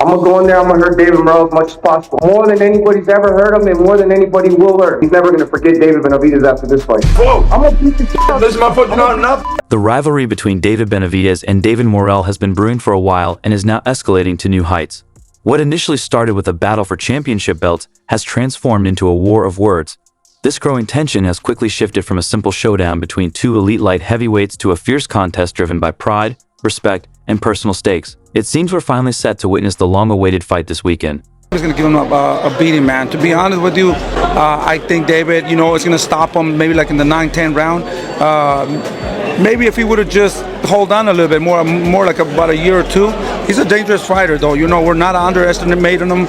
I'm gonna go in there, I'm gonna hurt David Morrell as much as possible. More than anybody's ever heard him and more than anybody will learn. He's never gonna forget David Benavidez after this fight. Whoa! I'm gonna beat the shit out of This is my foot, not enough. The rivalry between David Benavidez and David Morrell has been brewing for a while and is now escalating to new heights. What initially started with a battle for championship belts has transformed into a war of words. This growing tension has quickly shifted from a simple showdown between two elite light heavyweights to a fierce contest driven by pride, respect, and personal stakes. It seems we're finally set to witness the long-awaited fight this weekend. He's going to give him a beating, man. To be honest with you, I think David, is going to stop him maybe like in the 9-10 round. Maybe if he would have just hold on a little bit more like about a year or two. He's a dangerous fighter, though. We're not underestimating him.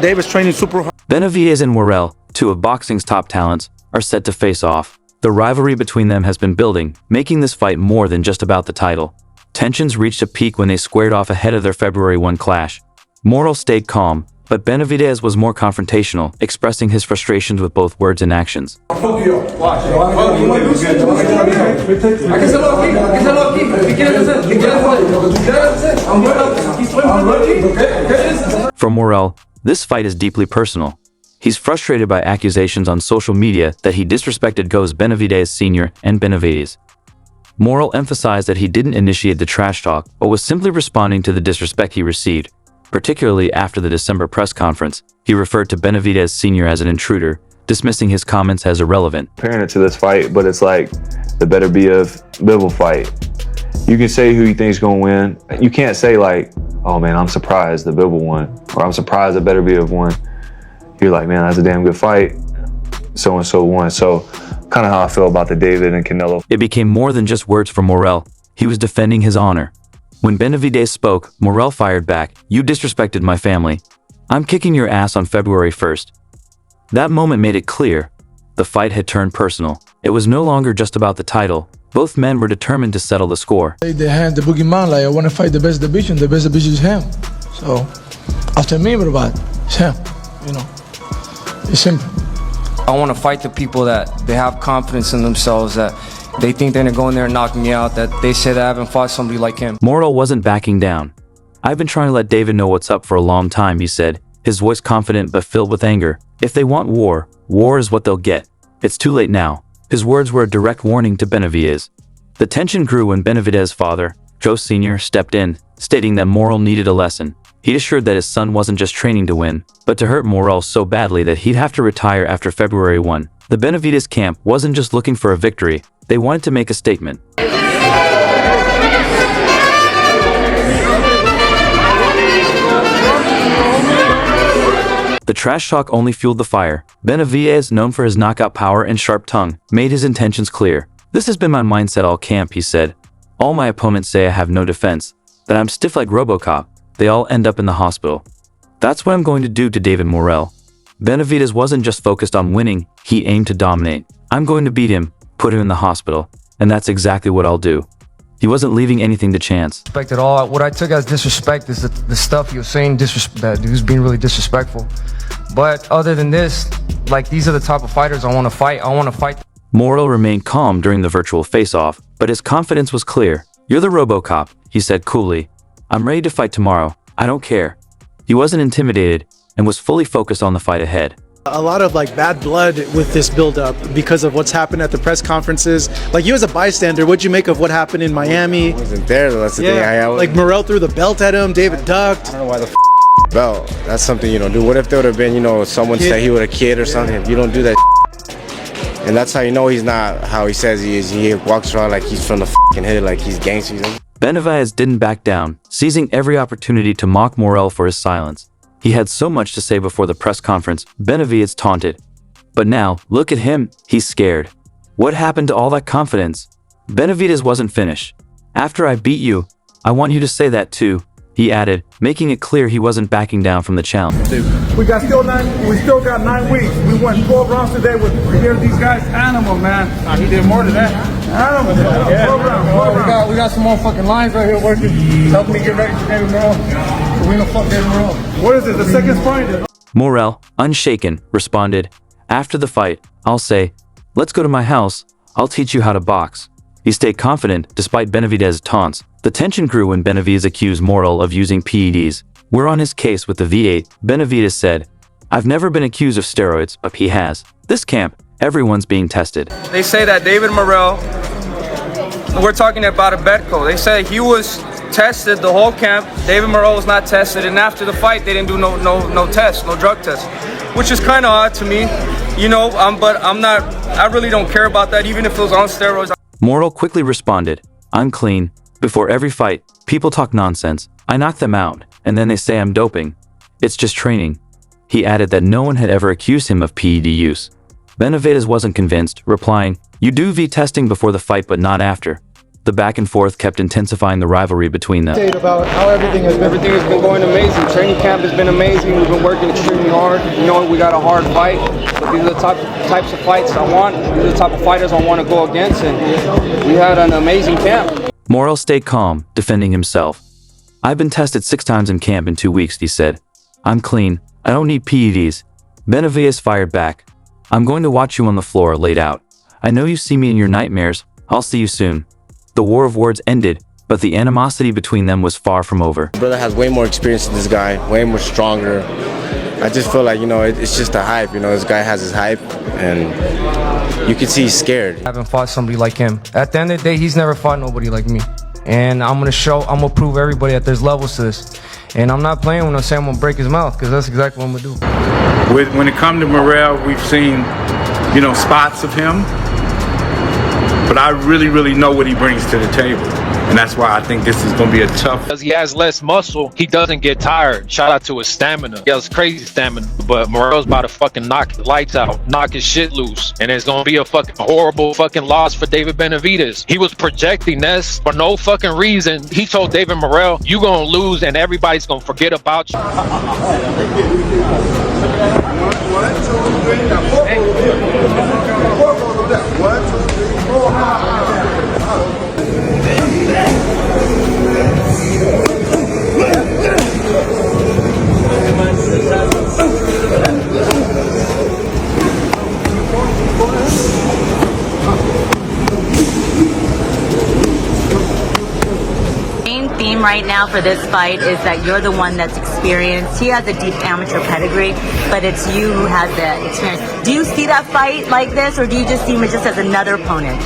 David's training super hard. Benavidez and Morrell, two of boxing's top talents, are set to face off. The rivalry between them has been building, making this fight more than just about the title. Tensions reached a peak when they squared off ahead of their February 1 clash. Morrell stayed calm, but Benavidez was more confrontational, expressing his frustrations with both words and actions. For Morrell, this fight is deeply personal. He's frustrated by accusations on social media that he disrespected Benavidez Sr. and Benavidez. Morrell emphasized that he didn't initiate the trash talk, but was simply responding to the disrespect he received. Particularly after the December press conference, he referred to Benavidez Sr. as an intruder, dismissing his comments as irrelevant. Comparing it to this fight, but it's like the better be of Bivol fight. You can say who you think's gonna win. You can't say like, oh man, I'm surprised the Bivol won, or I'm surprised the better be of won. You're like, man, that's a damn good fight. So-and-so won. So kind of how I feel about the David and Canelo. It became more than just words for Morrell. He was defending his honor. When Benavidez spoke, Morrell fired back, "You disrespected my family. I'm kicking your ass on February 1st. That moment made it clear. The fight had turned personal. It was no longer just about the title. Both men were determined to settle the score. They had the boogeyman, like, I want to fight the best division. The best division is him. So, after me, everybody, it's him. It's simple. I want to fight the people that they have confidence in themselves, that they think they're going to go in there and knock me out, that they say that I haven't fought somebody like him. Morrell wasn't backing down. I've been trying to let David know what's up for a long time, he said, his voice confident but filled with anger. If they want war, war is what they'll get. It's too late now. His words were a direct warning to Benavidez. The tension grew when Benavidez's father, Joe Sr., stepped in, stating that Morrell needed a lesson. He assured that his son wasn't just training to win, but to hurt Morrell so badly that he'd have to retire after February 1. The Benavidez camp wasn't just looking for a victory, they wanted to make a statement. The trash talk only fueled the fire. Benavidez, known for his knockout power and sharp tongue, made his intentions clear. "This has been my mindset all camp," he said. "All my opponents say I have no defense, that I'm stiff like RoboCop. They all end up in the hospital. That's what I'm going to do to David Morrell." Benavidez wasn't just focused on winning, he aimed to dominate. "I'm going to beat him, put him in the hospital, and that's exactly what I'll do." He wasn't leaving anything to chance. Respect at all. What I took as disrespect is the stuff he was saying, that he was being really disrespectful. But other than this, like, these are the type of fighters I want to fight. I want to fight. Morrell remained calm during the virtual face-off, but his confidence was clear. "You're the RoboCop," he said coolly. "I'm ready to fight tomorrow. I don't care." He wasn't intimidated and was fully focused on the fight ahead. A lot of bad blood with this build-up because of what's happened at the press conferences. Like, you as a bystander, what'd you make of what happened in Miami? I wasn't there, that's the thing. Like, Morrell threw the belt at him, David ducked. I don't know why the belt. That's something you don't do. What if there would have been, someone said he was a kid or something? You don't do that. And that's how you know he's not how he says he is. He walks around like he's from the hood, like he's gangster. Benavidez didn't back down, seizing every opportunity to mock Morrell for his silence. He had so much to say before the press conference, Benavidez taunted. But now, look at him, he's scared. What happened to all that confidence? Benavidez wasn't finished. "After I beat you, I want you to say that too," he added, making it clear he wasn't backing down from the challenge. We still got 9 weeks. We won 12 rounds today with these guys. Animal, man. He did more than that. Animal. Yeah. 12 rounds. We got some more fucking lines right here working, helping me get ready for David Morrell. So we don't fuck David Morrell. What is it? The second fight? Morrell, unshaken, responded, "After the fight, I'll say, let's go to my house. I'll teach you how to box." He stayed confident despite Benavidez's taunts. The tension grew when Benavidez accused Morrell of using PEDs. We're on his case with the V8, Benavidez said. I've never been accused of steroids, but he has. This camp, everyone's being tested. They say that David Morrell, we're talking about a Betco. They say he was tested the whole camp. David Morrell was not tested, and after the fight, they didn't do no test, no drug test, which is kind of odd to me, you know. But I really don't care about that, even if it was on steroids. Morrell quickly responded, "I'm clean. Before every fight, people talk nonsense. I knock them out, and then they say I'm doping. It's just training." He added that no one had ever accused him of PED use. Benavidez wasn't convinced, replying, "You do V testing before the fight, but not after." The back and forth kept intensifying the rivalry between them. About how everything has been. Everything has been going amazing. Training camp has been amazing. We've been working extremely hard. You know, we got a hard fight, but these are the types of fights I want. These are the type of fighters I want to go against, and we had an amazing camp. Morrell stayed calm, defending himself. "I've been tested 6 times in camp in 2 weeks," he said. "I'm clean. I don't need PEDs." Benavidez fired back. "I'm going to watch you on the floor, laid out. I know you see me in your nightmares. I'll see you soon." The war of words ended, but the animosity between them was far from over. Brother has way more experience than this guy, way more stronger. I just feel like, you know, it's just a hype. You know, this guy has his hype, and you can see he's scared. I haven't fought somebody like him. At the end of the day, he's never fought nobody like me. And I'm gonna prove everybody that there's levels to this. And I'm not playing when I say I'm gonna break his mouth, because that's exactly what I'm gonna do. When it comes to Morrell, we've seen, you know, spots of him, but I really know what he brings to the table. And that's why I think this is going to be a tough. Because he has less muscle, he doesn't get tired. Shout out to his stamina. He has crazy stamina. But Morrell's about to fucking knock his lights out, knock his shit loose. And it's going to be a fucking horrible fucking loss for David Benavidez. He was projecting this for no fucking reason. He told David Morrell, "You going to lose and everybody's going to forget about you." Theme right now for this fight is that you're the one that's experienced. He has a deep amateur pedigree, but it's you who has the experience. Do you see that fight like this, or do you just see him just as another opponent?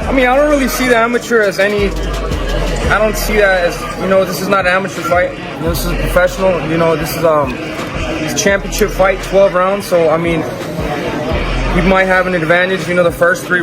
I mean, I don't really see the amateur as any. I don't see that as, you know, this is not an amateur fight. You know, this is a professional. You know, this is a championship fight, 12 rounds. So I mean, he might have an advantage. You know, the first 3.